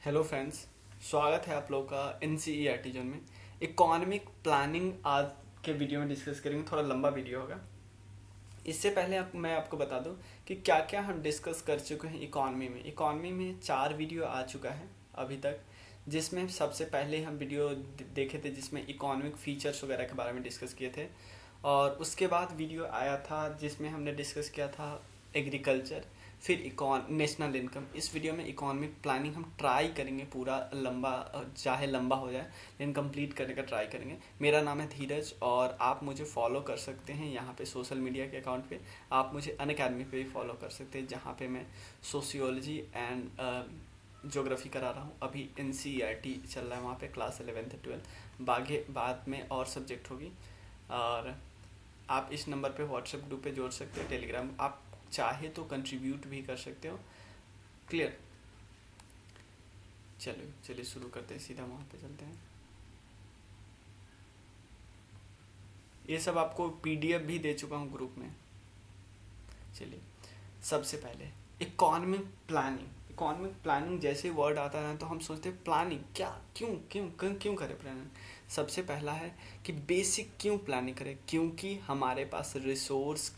Hello friends, स्वागत है आप लोगों का एनसीईआरटी जोन में। इकोनॉमिक प्लानिंग आज के वीडियो में डिस्कस करेंगे। थोड़ा लंबा वीडियो होगा। इससे पहले मैं आपको बता दूं कि क्या क्या हम डिस्कस कर चुके हैं इकॉनमी में 4 वीडियो आ चुका है अभी तक, जिसमें सबसे पहले हम वीडियो देखे थे जिसमें इकोनॉमिक फीचर्स वगैरह के बारे में डिस्कस किए थे। और उसके बाद वीडियो आया था जिसमें हमने डिस्कस किया था एग्रीकल्चर, फिर नेशनल इनकम। इस वीडियो में इकोनॉमिक प्लानिंग हम ट्राई करेंगे पूरा लंबा, चाहे लंबा हो जाए लेकिन कंप्लीट करने का ट्राई करेंगे। मेरा नाम है धीरज और आप मुझे फॉलो कर सकते हैं यहाँ पे सोशल मीडिया के अकाउंट पे। आप मुझे अनअकैडमी पे भी फॉलो कर सकते हैं जहाँ पे मैं सोशियोलॉजी एंड ज्योग्राफी करा रहा हूँ। अभी एनसीईआरटी चल रहा है वहाँ पे, क्लास 11th 12th। बाद में और सब्जेक्ट होगी। और आप इस नंबर पे व्हाट्सएप ग्रुप पे जोड़ सकते हैं, टेलीग्राम आप चाहे तो कंट्रीब्यूट भी कर सकते हो। क्लियर? चलिए शुरू करते हैं, सीधा वहाँ पे चलते हैं। ये सब आपको पीडीएफ भी दे चुका हूँ ग्रुप में। चलिए, सबसे पहले इकोनॉमिक प्लानिंग जैसे वर्ड आता है ना तो हम सोचते हैं प्लानिंग क्या, क्यों करें प्लानिंग। सबसे पहला है कि बेसिक क्यों प्लानिंग करें, क्योंकि हमारे पास रिसोर्स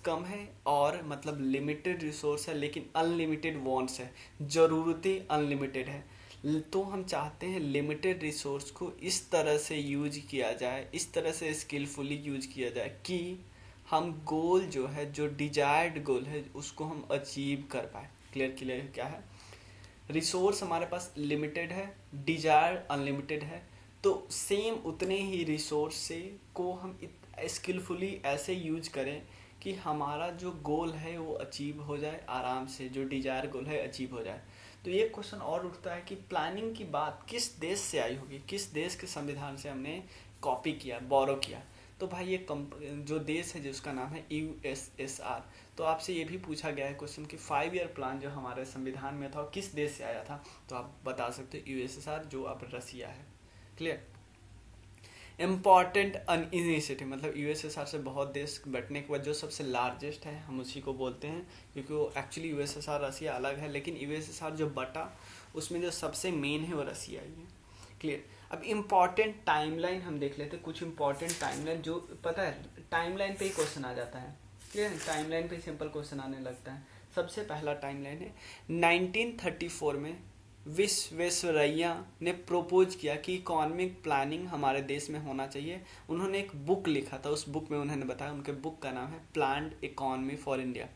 कम है और मतलब लिमिटेड रिसोर्स है लेकिन अनलिमिटेड वांट्स है, ज़रूरतें अनलिमिटेड है। तो हम चाहते हैं लिमिटेड रिसोर्स को इस तरह से यूज किया जाए, इस तरह से स्किलफुली यूज किया जाए कि हम गोल जो है, जो डिजायर्ड गोल है, उसको हम अचीव कर पाए। क्लियर क्या है? रिसोर्स हमारे पास लिमिटेड है, डिजायर अनलिमिटेड है, तो सेम उतने ही रिसोर्स से को हम स्किलफुली ऐसे यूज करें कि हमारा जो गोल है वो अचीव हो जाए आराम से, जो डिजायर गोल है अचीव हो जाए। तो ये क्वेश्चन और उठता है कि प्लानिंग की बात किस देश से आई होगी, किस देश के संविधान से हमने कॉपी किया, बोरो किया। तो भाई ये जो देश है जिसका नाम है यूएसएसआर। तो आपसे ये भी पूछा गया है क्वेश्चन कि 5 ईयर प्लान जो हमारे संविधान में था किस देश से आया था, तो आप बता सकते हो यूएसएसआर, जो अब रसिया है। क्लियर? इम्पॉर्टेंट इनिशिएटिव, मतलब यूएसएसआर से बहुत देश बटने के बाद जो सबसे लार्जेस्ट है हम उसी को बोलते हैं, क्योंकि वो एक्चुअली यूएसएसआर रसिया अलग है, लेकिन यूएसएसआर जो बटा उसमें जो सबसे मेन है वो रसिया ही है। क्लियर? अब इम्पॉर्टेंट टाइमलाइन हम देख लेते हैं, कुछ इम्पॉर्टेंट टाइमलाइन जो पता है टाइमलाइन पे ही क्वेश्चन आ जाता है। क्लियर? टाइमलाइन पे सिंपल क्वेश्चन आने लगता है। सबसे पहला टाइमलाइन है 1934 में विश्वेश्वरैया ने प्रोपोज किया कि इकोनॉमिक प्लानिंग हमारे देश में होना चाहिए। उन्होंने एक बुक लिखा था, उस बुक में उन्होंने बताया, उनके बुक का नाम है planned economy for India.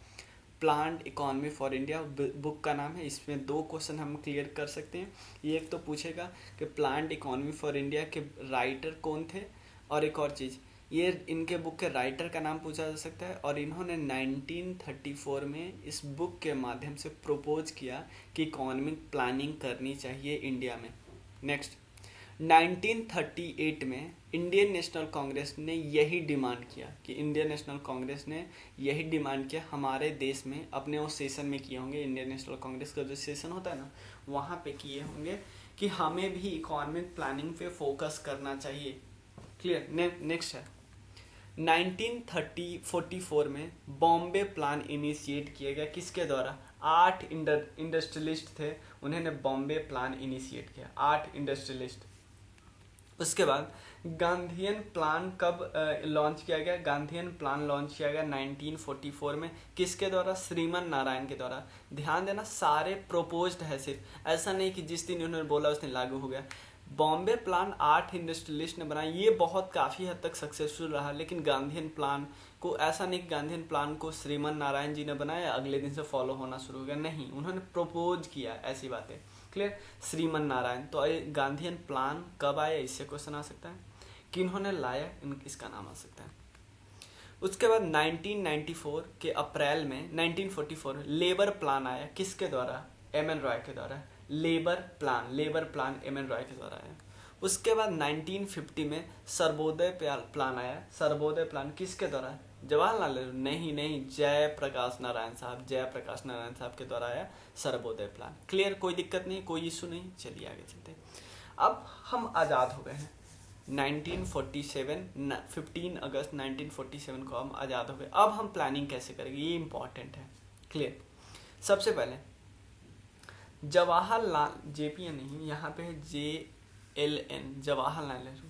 Planned economy for India book का नाम है। इसमें 2 क्वेश्चन हम क्लियर कर सकते हैं। ये एक तो पूछेगा कि प्लान्ड इकोनॉमी फॉर इंडिया के राइटर कौन थे, और एक और चीज़ ये इनके बुक के राइटर का नाम पूछा जा सकता है। और इन्होंने 1934 में इस बुक के माध्यम से प्रपोज किया कि इकोनॉमिक प्लानिंग करनी चाहिए इंडिया में। नेक्स्ट, 1938 में इंडियन नेशनल कांग्रेस ने यही डिमांड किया, हमारे देश में अपने उस सेशन में किए होंगे, इंडियन नेशनल कांग्रेस का जो सेशन होता है ना वहाँ पे किए होंगे कि हमें भी इकोनॉमिक प्लानिंग पे फोकस करना चाहिए। क्लियर? नेक्स्ट है 1944 में बॉम्बे प्लान इनिशिएट किया गया, किसके द्वारा? 8 इंडस्ट्रियलिस्ट थे, उन्होंने बॉम्बे प्लान इनिशिएट किया, 8 इंडस्ट्रियलिस्ट। उसके बाद गांधीयन प्लान कब लॉन्च किया गया? गांधीयन प्लान लॉन्च किया गया 1944 में, किसके द्वारा? श्रीमन नारायण के द्वारा। ध्यान देना, सारे प्रोपोज्ड है, सिर्फ ऐसा नहीं कि जिस दिन उन्होंने बोला उस दिन लागू हो गया। बॉम्बे प्लान 8 इंडस्ट्रियलिस्ट ने बनाया, ये बहुत काफ़ी हद तक सक्सेसफुल रहा, लेकिन गांधीयन प्लान को ऐसा नहीं कि गांधीयन प्लान को श्रीमन नारायण जी ने बनाया अगले दिन से फॉलो होना शुरू हो गया, नहीं, उन्होंने प्रपोज किया, ऐसी बातें। क्लियर? श्रीमन नारायण। तो गांधीयन प्लान कब आया, इससे क्वेश्चन आ सकता है, किन्होंने लाया, इसका नाम आ सकता है। उसके बाद 1994 के अप्रैल में 1944 लेबर प्लान आया, किसके द्वारा? एम एन रॉय के द्वारा। Labour plan M N Roy के द्वारा आया। उसके बाद 1950 में सर्वोदय प्लान आया। सर्वोदय प्लान किसके द्वारा? जवाहरलाल नेहरू? नहीं, जयप्रकाश नारायण साहब के द्वारा आया सर्वोदय प्लान। क्लियर? कोई दिक्कत नहीं, कोई इशू नहीं। चलिए आगे चलते हैं। अब हम आज़ाद हो गए हैं 1947, 15 अगस्त 1947 को हम आज़ाद हो गए। अब हम प्लानिंग कैसे करेंगे, ये इंपॉर्टेंट है। क्लियर? सबसे पहले जवाहरलाल, जेपी नहीं, यहाँ पे है JLN, जवाहरलाल नेहरू।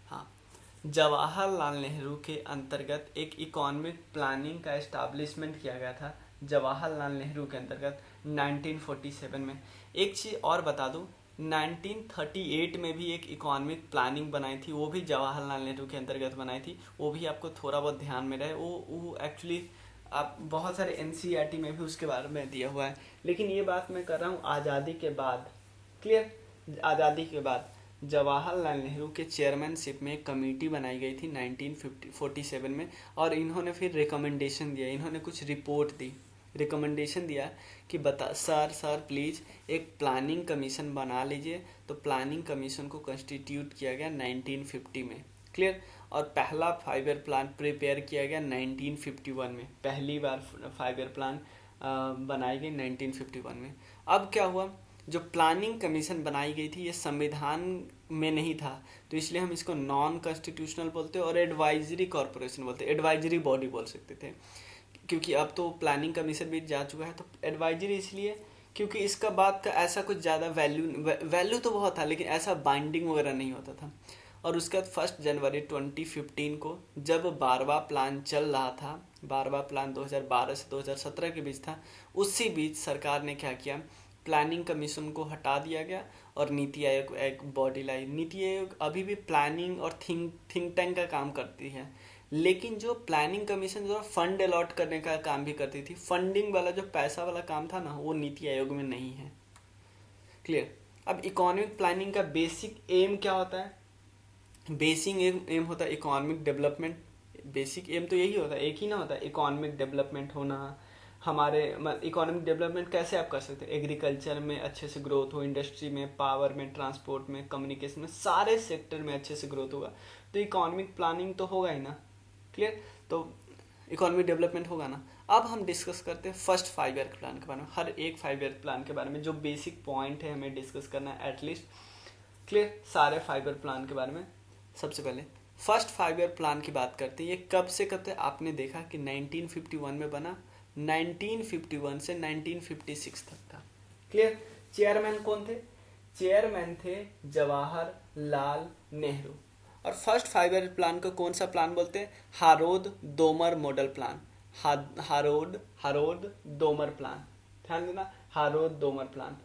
हाँ, जवाहरलाल नेहरू के अंतर्गत एक इकोनॉमिक प्लानिंग का एस्टाब्लिशमेंट किया गया था जवाहरलाल नेहरू के अंतर्गत 1947 में। एक चीज़ और बता दूं, 1938 में भी एक इकोनॉमिक प्लानिंग बनाई थी, वो भी जवाहरलाल नेहरू के अंतर्गत बनाई थी, वो भी आपको थोड़ा बहुत ध्यान में रहे। वो एक्चुअली आप बहुत सारे NCERT में भी उसके बारे में दिया हुआ है, लेकिन ये बात मैं कर रहा हूँ आज़ादी के बाद। क्लियर? आज़ादी के बाद जवाहरलाल नेहरू के चेयरमैनशिप में एक कमेटी बनाई गई थी 1947 में, और इन्होंने फिर रिकमेंडेशन दिया, इन्होंने कुछ रिपोर्ट दी, रिकमेंडेशन दिया कि सर प्लीज़ एक प्लानिंग कमीशन बना लीजिए। तो प्लानिंग कमीशन को कंस्टिट्यूट किया गया 1950 में। क्लियर? और पहला 5 ईयर प्लान प्रिपेयर किया गया 1951 में, पहली बार 5 ईयर प्लान बनाई गई 1951 में। अब क्या हुआ, जो प्लानिंग कमीशन बनाई गई थी ये संविधान में नहीं था, तो इसलिए हम इसको नॉन कॉन्स्टिट्यूशनल बोलते हैं और एडवाइजरी कॉरपोरेशन बोलते हैं, एडवाइजरी बॉडी बोल सकते थे, क्योंकि अब तो प्लानिंग कमीशन भी जा चुका है। तो एडवाइजरी इसलिए क्योंकि इसका बात का ऐसा कुछ ज़्यादा वैल्यू तो बहुत था, लेकिन ऐसा बाइंडिंग वगैरह नहीं होता था। और उसके बाद 1 जनवरी 2015 को जब 12वां प्लान चल रहा था, 12वां प्लान 2012 से 2017 के बीच था, उसी बीच सरकार ने क्या किया, प्लानिंग कमीशन को हटा दिया गया और नीति आयोग एक बॉडी लाई। नीति आयोग अभी भी प्लानिंग और थिंक टैंक का काम करती है, लेकिन जो प्लानिंग कमीशन जो फंड अलॉट करने का काम भी करती थी, फंडिंग वाला जो पैसा वाला काम था ना, वो नीति आयोग में नहीं है। क्लियर? अब इकोनॉमिक प्लानिंग का बेसिक एम क्या होता है? बेसिक एम होता है इकोनॉमिक डेवलपमेंट। बेसिक एम तो यही होता है, एक ही ना होता है, इकोनॉमिक डेवलपमेंट होना। हमारे इकोनॉमिक डेवलपमेंट कैसे आप कर सकते हैं? एग्रीकल्चर में अच्छे से ग्रोथ हो, इंडस्ट्री में, पावर में, ट्रांसपोर्ट में, कम्युनिकेशन में, सारे सेक्टर में अच्छे से ग्रोथ होगा, तो इकोनॉमिक प्लानिंग तो होगा ही ना। क्लियर? तो इकोनॉमिक डेवलपमेंट होगा ना। अब हम डिस्कस करते हैं फर्स्ट 5 ईयर प्लान के बारे में, हर एक 5 ईयर प्लान के बारे में जो बेसिक पॉइंट है हमें डिस्कस करना है एटलीस्ट। क्लियर? सारे 5 ईयर प्लान के बारे में। सबसे पहले फर्स्ट 5 ईयर प्लान की बात करते हैं। ये कब से कब तक आपने देखा कि 1951 में बना, 1951 से 1956 तक था। क्लियर? चेयरमैन कौन थे? चेयरमैन थे जवाहरलाल नेहरू। और फर्स्ट 5 ईयर प्लान को कौन सा प्लान बोलते हैं? हारोद-दोमर मॉडल प्लान। हारोद-दोमर प्लान, ध्यान देना, हारोद-दोमर प्लान।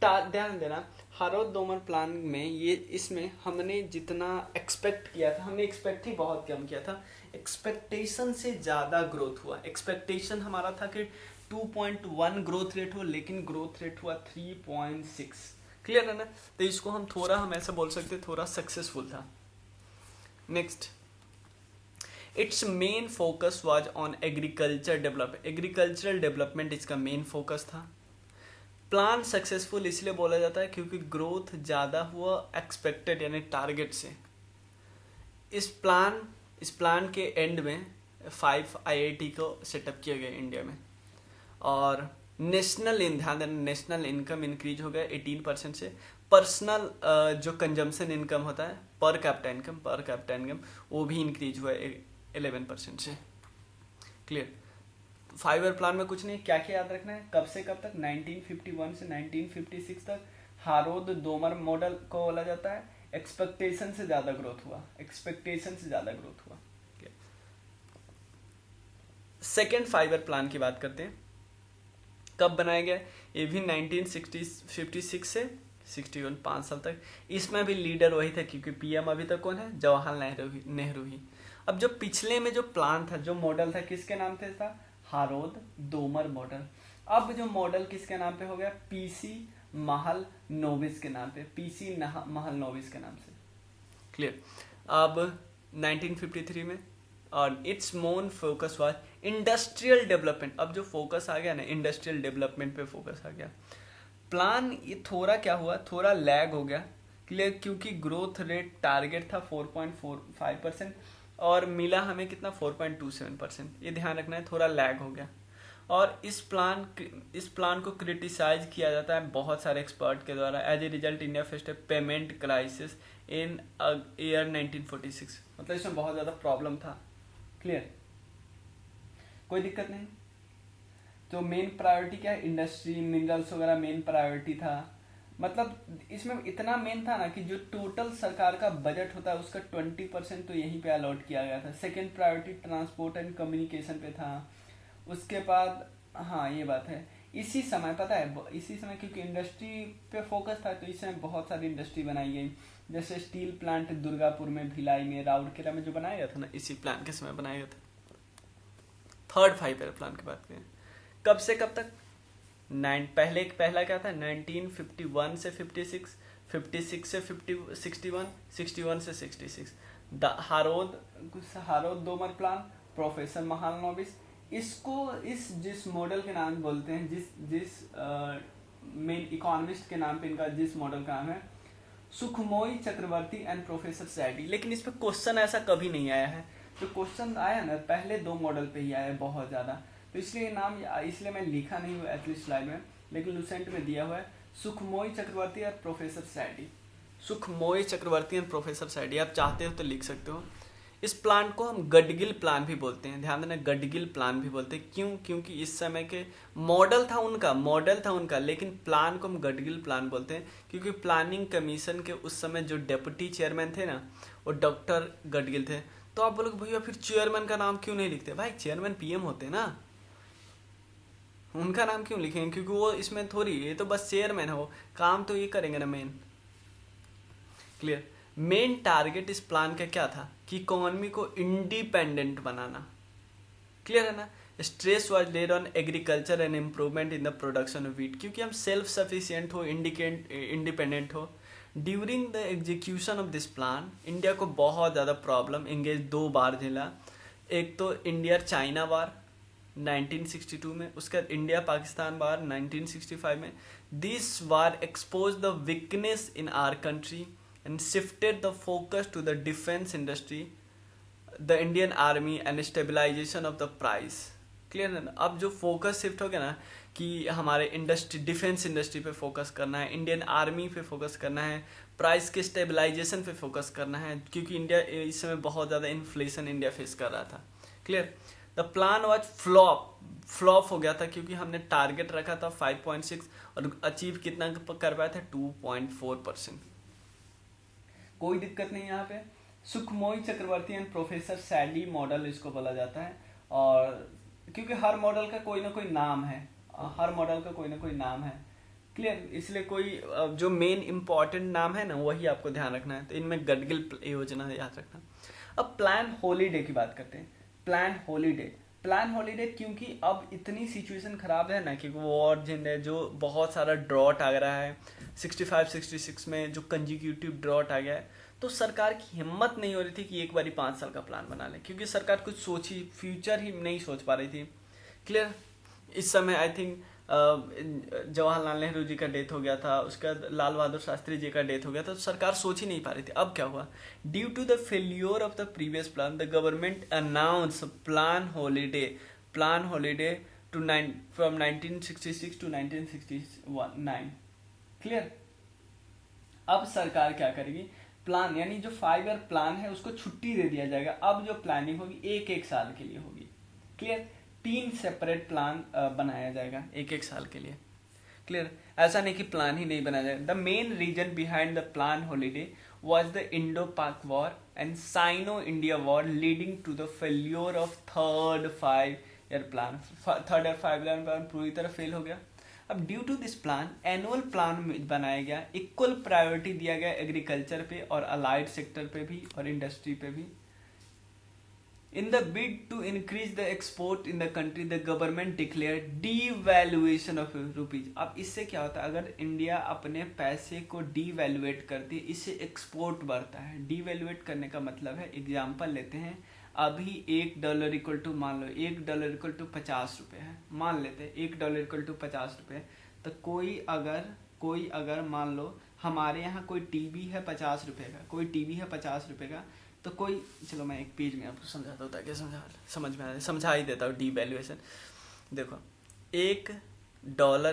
ध्यान देना, हारोद-दोमर प्लान में ये, इसमें हमने जितना एक्सपेक्ट किया था, हमने एक्सपेक्ट ही बहुत कम किया था, एक्सपेक्टेशन से ज़्यादा ग्रोथ हुआ। एक्सपेक्टेशन हमारा था कि 2.1 ग्रोथ रेट हो, लेकिन ग्रोथ रेट हुआ 3.6। क्लियर है ना? तो इसको हम ऐसा बोल सकते थोड़ा सक्सेसफुल था। Next, it's main focus was on agriculture development. Agricultural development इसका मेन फोकस था। प्लान सक्सेसफुल इसलिए बोला जाता है क्योंकि ग्रोथ ज़्यादा हुआ एक्सपेक्टेड यानी टारगेट से। इस प्लान के एंड में 5 IIT को सेटअप किया गया इंडिया में, और नेशनल इनकम इंक्रीज हो गया 18% से। पर्सनल जो कंजम्पशन इनकम होता है, पर कैपिटा इनकम वो भी इंक्रीज हुआ 11% से। क्लियर? 5 ईयर प्लान में कुछ नहीं, क्या क्या याद रखना है, कब से कब तक, 1951 से 1956 तक हारोद-दोमर मॉडल को बोला जाता है। एक्सपेक्टेशन से ज़्यादा ग्रोथ हुआ, सेकेंड 5 ईयर प्लान की बात करते हैं, कब बनाया गया? ये भी 1956 से 61, 5 साल तक। इसमें भी लीडर वही था क्योंकि PM अभी तक कौन है? जवाहरलाल नेहरू ही। अब जो पिछले में जो प्लान था, जो मॉडल था, किसके नाम से था? हारोद-दोमर मॉडल। अब जो मॉडल किसके नाम पे हो गया? PC महलनोबिस के नाम पे, PC महलनोबिस के नाम से। क्लियर? अब 1953 में, और it's main focus was industrial development. अब जो फोकस आ गया ना, इंडस्ट्रियल डेवलपमेंट पे फोकस आ गया। प्लान ये थोड़ा क्या हुआ, थोड़ा लैग हो गया। क्लियर? क्योंकि ग्रोथ रेट टारगेट था 4.45% और मिला हमें कितना? 4.27%। ये ध्यान रखना है, थोड़ा लैग हो गया। और इस प्लान को क्रिटिसाइज किया जाता है बहुत सारे एक्सपर्ट के द्वारा। As a result India faced a payment crisis in year 1946। मतलब इसमें बहुत ज़्यादा प्रॉब्लम था। क्लियर? कोई दिक्कत नहीं। तो मेन प्रायोरिटी क्या है, इंडस्ट्री, मिनरल्स वगैरह मेन प्रायोरिटी था। मतलब इसमें इतना मेन था ना कि जो टोटल सरकार का बजट होता है उसका 20% तो यहीं पे अलॉट किया गया था। Second priority transport and communication पे था। उसके बाद हाँ ये बात है, इसी समय पता है, इसी समय क्योंकि इंडस्ट्री पे फोकस था तो इस समय बहुत सारी इंडस्ट्री बनाई गई, जैसे स्टील प्लांट दुर्गापुर में, भिलाई में, राउरकेला में जो बनाया गया था ना, इसी प्लान के समय बनाया गया था। थर्ड 5 ईयर प्लान की बात करें, कब से कब तक, पहला क्या था 1951 से 56, 56 से 61, 61 से 66, हारोद डोमर प्लान, प्रोफेसर महालनोबिस। इसको जिस मॉडल के नाम बोलते हैं, जिस मेन इकोनॉमिस्ट के नाम पे इनका जिस मॉडल का नाम है, सुखमोई चक्रवर्ती एंड प्रोफेसर सैडी। लेकिन इस पे क्वेश्चन ऐसा कभी नहीं आया है, जो क्वेश्चन आया ना पहले 2 मॉडल पे ही आया है बहुत ज़्यादा, तो इसलिए नाम, इसलिए मैं लिखा नहीं हुआ एटलीस्ट स्लाइड में, लेकिन लुसेंट में दिया हुआ है सुखमोई चक्रवर्ती और professor Sandee. Sukhamoy Chakravarty and professor Sandee, आप चाहते हो तो लिख सकते हो। इस प्लान को हम गडगिल प्लान भी बोलते हैं, ध्यान देना, गडगिल प्लान भी बोलते हैं। क्यों? क्योंकि इस समय के मॉडल था उनका, लेकिन प्लान को हम गडगिल प्लान बोलते हैं क्योंकि प्लानिंग कमीशन के उस समय जो डेप्यूटी चेयरमैन थे ना, वो डॉक्टर गडगिल थे। तो आप बोलोगे भैया फिर चेयरमैन का नाम क्यों नहीं लिखते? भाई चेयरमैन पीएम होते ना, उनका नाम क्यों लिखेंगे? क्योंकि वो इसमें थोड़ी, ये तो बस चेयरमैन हो, काम तो ये करेंगे ना मेन। क्लियर? मेन टारगेट इस प्लान का क्या था कि इकोनॉमी को इंडिपेंडेंट बनाना। क्लियर है ना? Stress was laid on agriculture and improvement in the production of wheat, क्योंकि हम सेल्फ सफिशिएंट हो, इंडिपेंडेंट हो। During the execution of this plan India को बहुत ज़्यादा प्रॉब्लम इंगेज 2 बार झेला। एक तो इंडिया चाइना वार 1962 में, उसका इंडिया पाकिस्तान वार 1965 में। This war expose the weakness in our country and shifted the focus to the defense industry, the Indian army and stabilization of the price. Clear है ना? अब जो फोकस शिफ्ट हो गया ना कि हमारे डिफेंस इंडस्ट्री पे फोकस करना है, इंडियन आर्मी पे फोकस करना है, प्राइस के स्टेबलाइजेशन पे फोकस करना है, क्योंकि इंडिया इस समय बहुत ज़्यादा इन्फ्लेशन इंडिया फेस कर रहा था। Clear? The plan was flop हो गया था क्योंकि हमने टारगेट रखा था 5.6 और अचीव कितना कर पाया था 2.4%। कोई दिक्कत नहीं यहाँ पे। सुखमोई चक्रवर्ती एंड प्रोफेसर सैडी मॉडल इसको बोला जाता है, और क्योंकि हर मॉडल का कोई ना कोई नाम है, क्लियर? इसलिए कोई जो मेन इंपॉर्टेंट नाम है ना वही आपको ध्यान रखना है, तो इनमें गडगिल योजना याद रखना। अब प्लान हॉलीडे की बात करते हैं। प्लान हॉलीडे क्योंकि अब इतनी सिचुएशन खराब है ना कि वॉर जिन है, जो बहुत सारा ड्रॉट आ रहा है 65-66 में, जो कंजिक्यूटिव ड्रॉट आ गया है, तो सरकार की हिम्मत नहीं हो रही थी कि एक बारी 5 साल का प्लान बना ले, क्योंकि सरकार कुछ फ्यूचर ही नहीं सोच पा रही थी। क्लियर? इस समय आई थिंक जवाहरलाल नेहरू जी का डेथ हो गया था, उसके बाद लाल बहादुर शास्त्री जी का डेथ हो गया था, तो सरकार सोच ही नहीं पा रही थी। अब क्या हुआ? Due to the failure of the previous plan, the government announce plan holiday to from 1966 to 1969। Clear? अब सरकार क्या करेगी? प्लान यानी जो 5 ईयर प्लान है उसको छुट्टी दे दिया जाएगा। अब जो प्लानिंग होगी 1-1 साल के लिए होगी। क्लियर? 3 सेपरेट प्लान बनाया जाएगा 1-1 साल के लिए। क्लियर? ऐसा नहीं कि प्लान ही नहीं बनाया जाएगा। The main reason behind the plan holiday was the Indo-Pak War and Sino-India War, leading to the failure of third 5 year plan पूरी तरह फेल हो गया। अब due to this plan annual plan बनाया गया, इक्वल प्रायोरिटी दिया गया agriculture पे और अलाइड सेक्टर पे भी और इंडस्ट्री पे भी। In the bid to increase the export in the country, the government declare devaluation of rupees. अब इससे क्या होता है? अगर इंडिया अपने पैसे को डीवैल्यूएट करती है, इससे एक्सपोर्ट बढ़ता है। डीवैल्यूएट करने का मतलब है, एग्जाम्पल लेते हैं, अभी $1 इक्वल टू, मान लो $1 इक्वल टू 50 रुपये है, मान लेते हैं $1 इक्वल टू 50 रुपये। तो कोई अगर मान लो हमारे यहाँ कोई टीवी है 50 रुपये का, तो कोई, चलो मैं एक पेज में आपको समझाता हूँ ताकि समझ में आए, समझा ही देता हूँ डीवैल्यूएशन। देखो $1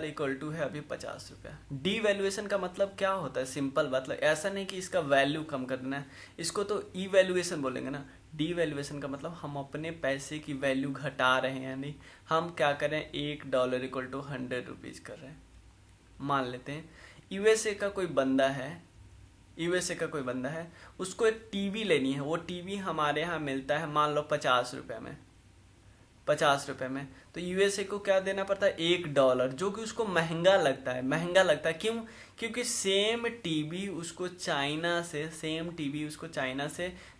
इक्वल टू है अभी 50 रुपया। डीवैल्यूएशन का मतलब क्या होता है? सिंपल मतलब ऐसा नहीं कि इसका वैल्यू कम करना है, इसको तो ईवैल्यूएशन बोलेंगे ना। डीवैल्यूएशन का मतलब हम अपने पैसे की वैल्यू घटा रहे हैं, यानी हम क्या करें, $1 इक्वल टू 100 रुपीज़ कर रहे हैं। मान लेते हैं यूएसए का कोई बंदा है, उसको एक टीवी लेनी है। वो टीवी हमारे यहाँ मिलता है मान लो 50 रुपये में, तो यूएसए को क्या देना पड़ता है, $1, जो कि उसको महंगा लगता है। क्यों? क्योंकि सेम टीवी उसको चाइना से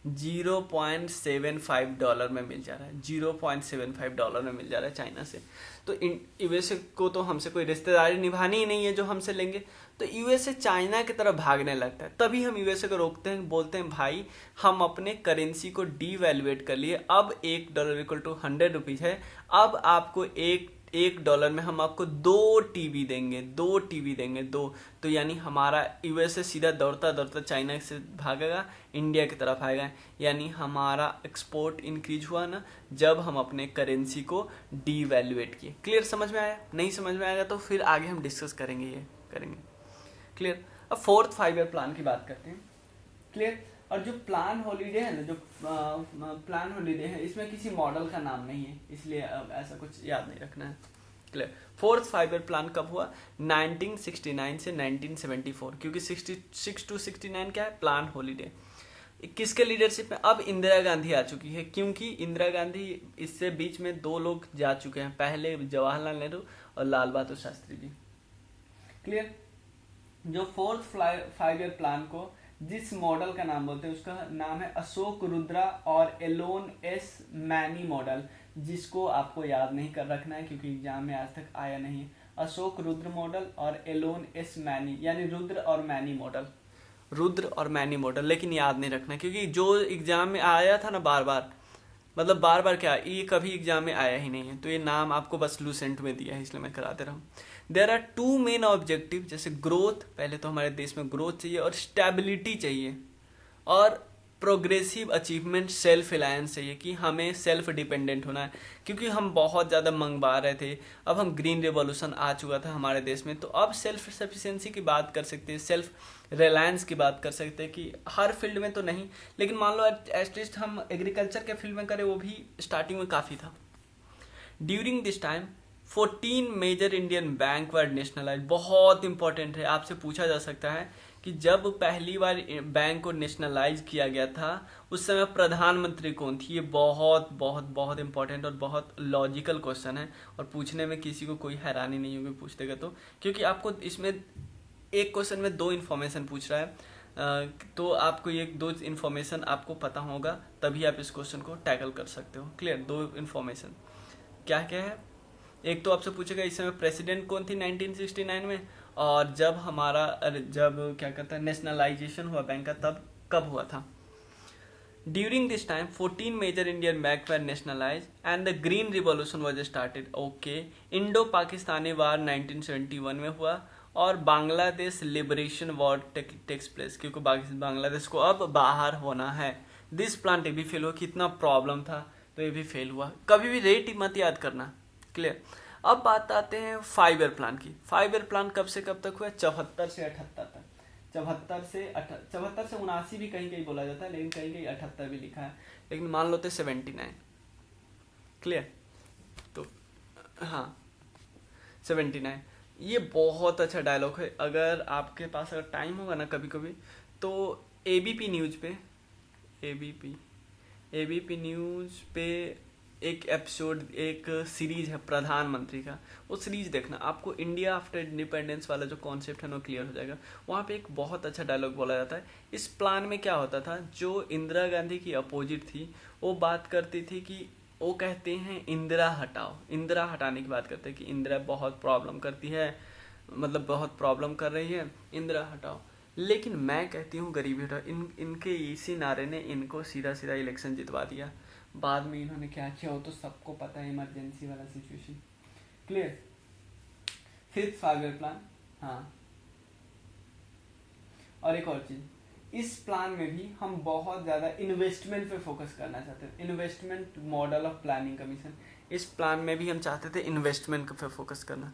$0.75 में मिल जा रहा है, $0.75 में मिल जा रहा है चाइना से। तो यूएसए को तो हमसे कोई रिश्तेदारी निभानी ही नहीं है जो हमसे लेंगे, तो यूएसए चाइना की तरफ भागने लगता है। तभी हम यूएसए को रोकते हैं, बोलते हैं भाई हम अपने करेंसी को डीवैल्यूएट कर लिए, अब $1 इक्वल टू 100 रुपीज़ है, अब आपको $1 में हम आपको 2 टीवी देंगे, तो यानी हमारा यूएसए सीधा दौड़ता चाइना से भागेगा, इंडिया की तरफ आएगा, यानी हमारा एक्सपोर्ट इंक्रीज हुआ ना जब हम अपने करेंसी को डीवैल्यूएट किए। क्लियर? समझ में आया? नहीं समझ में आएगा तो फिर आगे हम डिस्कस करेंगे। क्लियर? अब 4th 5 ईयर प्लान की बात करते हैं। क्लियर? और जो प्लान हॉलीडे है ना, प्लान हॉलीडे है, इसमें किसी मॉडल का नाम नहीं है, इसलिए अब ऐसा कुछ याद नहीं रखना है। क्लियर? 4th 5 ईयर प्लान कब हुआ? 1969 से 1974, क्योंकि 66 to 69 क्या है, प्लान हॉलीडे। किसके लीडरशिप में? अब इंदिरा गांधी आ चुकी है, क्योंकि इंदिरा गांधी इससे बीच में 2 लोग जा चुके हैं, पहले जवाहरलाल नेहरू और लाल बहादुर शास्त्री जी। क्लियर? जो 4th 5 ईयर प्लान को जिस मॉडल का नाम बोलते हैं उसका नाम है अशोक रुद्रा और एलोन एस मैनी मॉडल, जिसको आपको याद नहीं कर रखना है क्योंकि एग्जाम में आज तक आया नहीं। अशोक रुद्र मॉडल और एलोन एस मैनी, यानी रुद्र और मैनी मॉडल, लेकिन याद नहीं रखना क्योंकि जो एग्जाम में आया था ना बार बार क्या, ये कभी एग्जाम में आया ही नहीं है, तो ये नाम आपको बस लूसेंट में दिया है, इसलिए मैं कराते रहा हूँ। देयर आर 2 मेन ऑब्जेक्टिव, जैसे ग्रोथ, पहले तो हमारे देश में ग्रोथ चाहिए और स्टेबिलिटी चाहिए, और प्रोग्रेसिव अचीवमेंट, सेल्फ रिलायंस चाहिए कि हमें सेल्फ डिपेंडेंट होना है, क्योंकि हम बहुत ज़्यादा मंगवा रहे थे। अब हम ग्रीन रेवोल्यूशन आ चुका था हमारे देश में, तो अब सेल्फ सफिशिएंसी की बात कर सकते हैं, सेल्फ रिलायंस की बात कर सकते हैं कि हर फील्ड में तो नहीं, लेकिन मान लो एटलीस्ट हम एग्रीकल्चर के फील्ड में करें, वो भी स्टार्टिंग में काफ़ी था। During this time 14 major Indian bank were nationalise. बहुत इंपॉर्टेंट है, आपसे पूछा जा सकता है कि जब पहली बार बैंक को नेशनलाइज किया गया था उस समय प्रधानमंत्री कौन थी। ये बहुत बहुत बहुत इंपॉर्टेंट और बहुत लॉजिकल क्वेश्चन है, और पूछने में किसी को कोई हैरानी नहीं होगी पूछतेगा तो, क्योंकि आपको इसमें एक क्वेश्चन में 2 इन्फॉर्मेशन पूछ रहा है, तो आपको ये 2 इन्फॉर्मेशन आपको पता होगा तभी आप इस क्वेश्चन को टैकल कर सकते हो। क्लियर? 2 इन्फॉर्मेशन क्या क्या है? एक तो आपसे पूछेगा इस समय प्रेसिडेंट कौन थी 1969 में, और जब क्या कहता है नेशनलाइजेशन हुआ बैंक का तब कब हुआ था। During this time 14 major Indian bank were nationalise and the green revolution was started. Okay, Indo Pakistani war 1971 में हुआ, और Bangladesh liberation war takes place, क्योंकि बांग्लादेश को अब बाहर होना है। दिस प्लान भी फेल हुआ, कितना प्रॉब्लम था, तो ये भी फेल हुआ। कभी भी रेट मत याद करना। क्लियर? अब बात आते हैं 5 ईयर प्लान की। 5 ईयर प्लान कब से कब तक हुआ? 74 से 78 तक। 74 से 79 भी कहीं बोला जाता है, लेकिन कहीं 78 भी लिखा है, लेकिन मान लो 79। क्लियर? तो हाँ 79, ये बहुत अच्छा डायलॉग है। अगर आपके पास अगर टाइम होगा ना कभी कभी, तो एबीपी न्यूज़ पे एक एपिसोड, एक सीरीज है प्रधानमंत्री का, वो सीरीज देखना, आपको इंडिया आफ्टर इंडिपेंडेंस वाला जो कॉन्सेप्ट है वो क्लियर हो जाएगा। वहाँ पे एक बहुत अच्छा डायलॉग बोला जाता है। इस प्लान में क्या होता था, जो इंदिरा गांधी की अपोजिट थी वो बात करती थी कि वो कहते हैं इंदिरा हटाओ, इंदिरा हटाने की बात करते हैं कि इंदिरा बहुत प्रॉब्लम करती है, मतलब बहुत प्रॉब्लम कर रही है, इंदिरा हटाओ। लेकिन मैं कहती हूँ गरीबी हटाओ। इनके इसी नारे ने इनको सीधा इलेक्शन जितवा दिया। बाद में इन्होंने क्या किया वो तो सबको पता है, इमरजेंसी वाला situation. Clear? 5th 5 year plan. हाँ, और एक और चीज, इस प्लान में भी हम बहुत ज्यादा इन्वेस्टमेंट पे फोकस करना चाहते थे। Investment model of planning commission, इस प्लान में भी हम चाहते थे इन्वेस्टमेंट पे फोकस करना।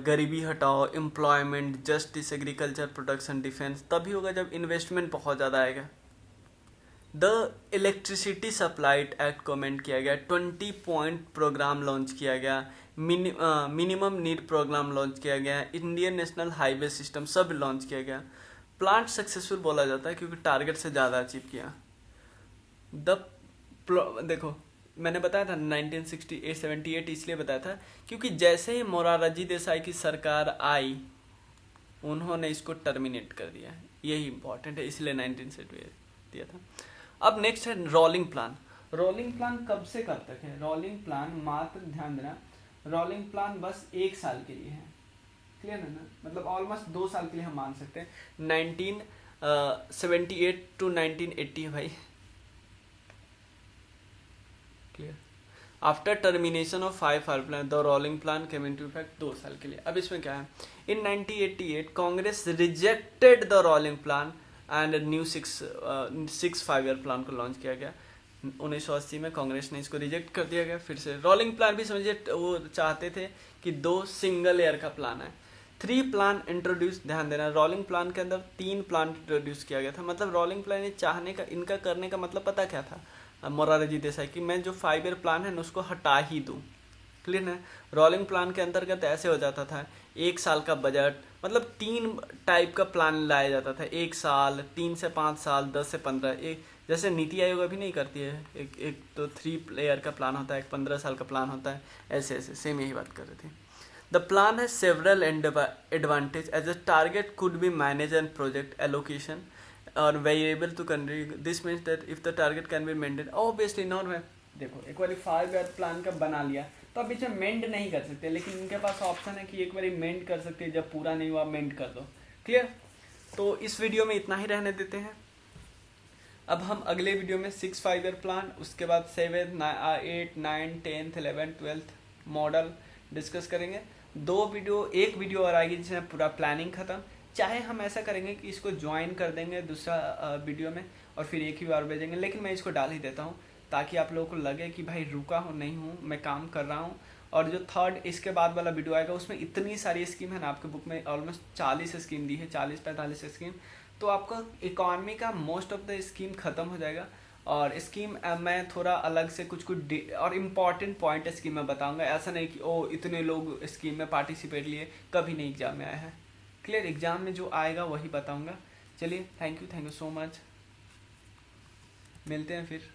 गरीबी हटाओ, employment, justice, agriculture, production, defence, तभी होगा जब इन्वेस्टमेंट बहुत ज़्यादा आएगा। द इलेक्ट्रिसिटी सप्लाइड एक्ट को अमेंड किया गया, 20 पॉइंट प्रोग्राम लॉन्च किया गया, मिनिमम नीड प्रोग्राम लॉन्च किया गया, इंडियन नेशनल हाईवे सिस्टम सब लॉन्च किया गया। प्लांट सक्सेसफुल बोला जाता है क्योंकि टारगेट से ज़्यादा अचीव किया। देखो मैंने बताया था 1978 इसलिए बताया था क्योंकि जैसे ही मोरारजी देसाई की सरकार आई उन्होंने इसको टर्मिनेट कर दिया, यही इंपॉर्टेंट है, इसलिए 1978 दिया था। अब नेक्स्ट है रोलिंग प्लान। रोलिंग प्लान कब से कब तक है? रोलिंग प्लान मात्र ध्यान देना, रोलिंग प्लान बस 1 साल के लिए है, क्लियर है ना, मतलब ऑलमोस्ट 2 साल के लिए हम मान सकते हैं। 1978 to 1980 भाई, clear. After termination of 5 plan the rolling plan came into effect 2 साल के लिए। अब इसमें क्या है, इन 1988 Congress rejected the rolling plan and new 6 5 plan को लॉन्च किया गया। 1980 में कांग्रेस ने इसको रिजेक्ट कर दिया गया। फिर से रोलिंग प्लान भी समझिए, वो चाहते थे कि 2 सिंगल ईयर का प्लान है। 3 प्लान इंट्रोड्यूस, ध्यान देना रोलिंग प्लान के अंदर 3 प्लान इंट्रोड्यूस किया गया था। मतलब रोलिंग प्लान चाहने का, इनका करने का मतलब पता क्या था मोरारजी देसाई की, मैं जो 5 ईयर प्लान है ना उसको हटा ही दूँ, क्लियर है। रोलिंग प्लान के अंतर्गत ऐसे हो जाता था 1 साल का बजट, मतलब 3 टाइप का प्लान लाया जाता था, 1 साल, 3 से 5 साल, 10 से 15। एक जैसे नीति आयोग अभी नहीं करती है, एक तो 3 ईयर का प्लान होता है, एक 15 साल का प्लान होता है, ऐसे ऐसे सेम यही बात कर रहे थे। द प्लान है several advantage as a target could be manage and project allocation और variable to country, this means that if the target can be maintain obviously not है। देखो एक बार 5 ईयर प्लान का बना लिया तो अब इसे मेंट नहीं कर सकते, लेकिन इनके पास ऑप्शन है कि एक बार मेंट कर सकते हैं, जब पूरा नहीं हुआ मेंट कर दो, क्लियर। तो इस वीडियो में इतना ही रहने देते हैं। अब हम अगले वीडियो में 6 5 ईयर प्लान, उसके बाद 7 8 9 10 11 12 मॉडल डिस्कस करेंगे। एक वीडियो और आएगी जिसमें पूरा प्लानिंग खत्म। चाहे हम ऐसा करेंगे कि इसको ज्वाइन कर देंगे दूसरा वीडियो में और फिर एक ही बार भेजेंगे, लेकिन मैं इसको डाल ही देता हूँ ताकि आप लोगों को लगे कि भाई रुका हूँ नहीं हूँ, मैं काम कर रहा हूँ। और जो 3rd इसके बाद वाला वीडियो आएगा उसमें इतनी सारी स्कीम है ना, आपके बुक में ऑलमोस्ट 40 स्कीम दी है, 40-45 स्कीम, तो आपको इकोनॉमी का मोस्ट ऑफ द स्कीम खत्म हो जाएगा। और स्कीम मैं थोड़ा अलग से कुछ और इम्पॉर्टेंट पॉइंट स्कीम में बताऊंगा, ऐसा नहीं कि ओ इतने लोग स्कीम में पार्टिसिपेट लिए, कभी नहीं एग्जाम में आया है, क्लियर। एग्जाम में जो आएगा वही बताऊंगा। चलिए थैंक यू सो मच, मिलते हैं फिर।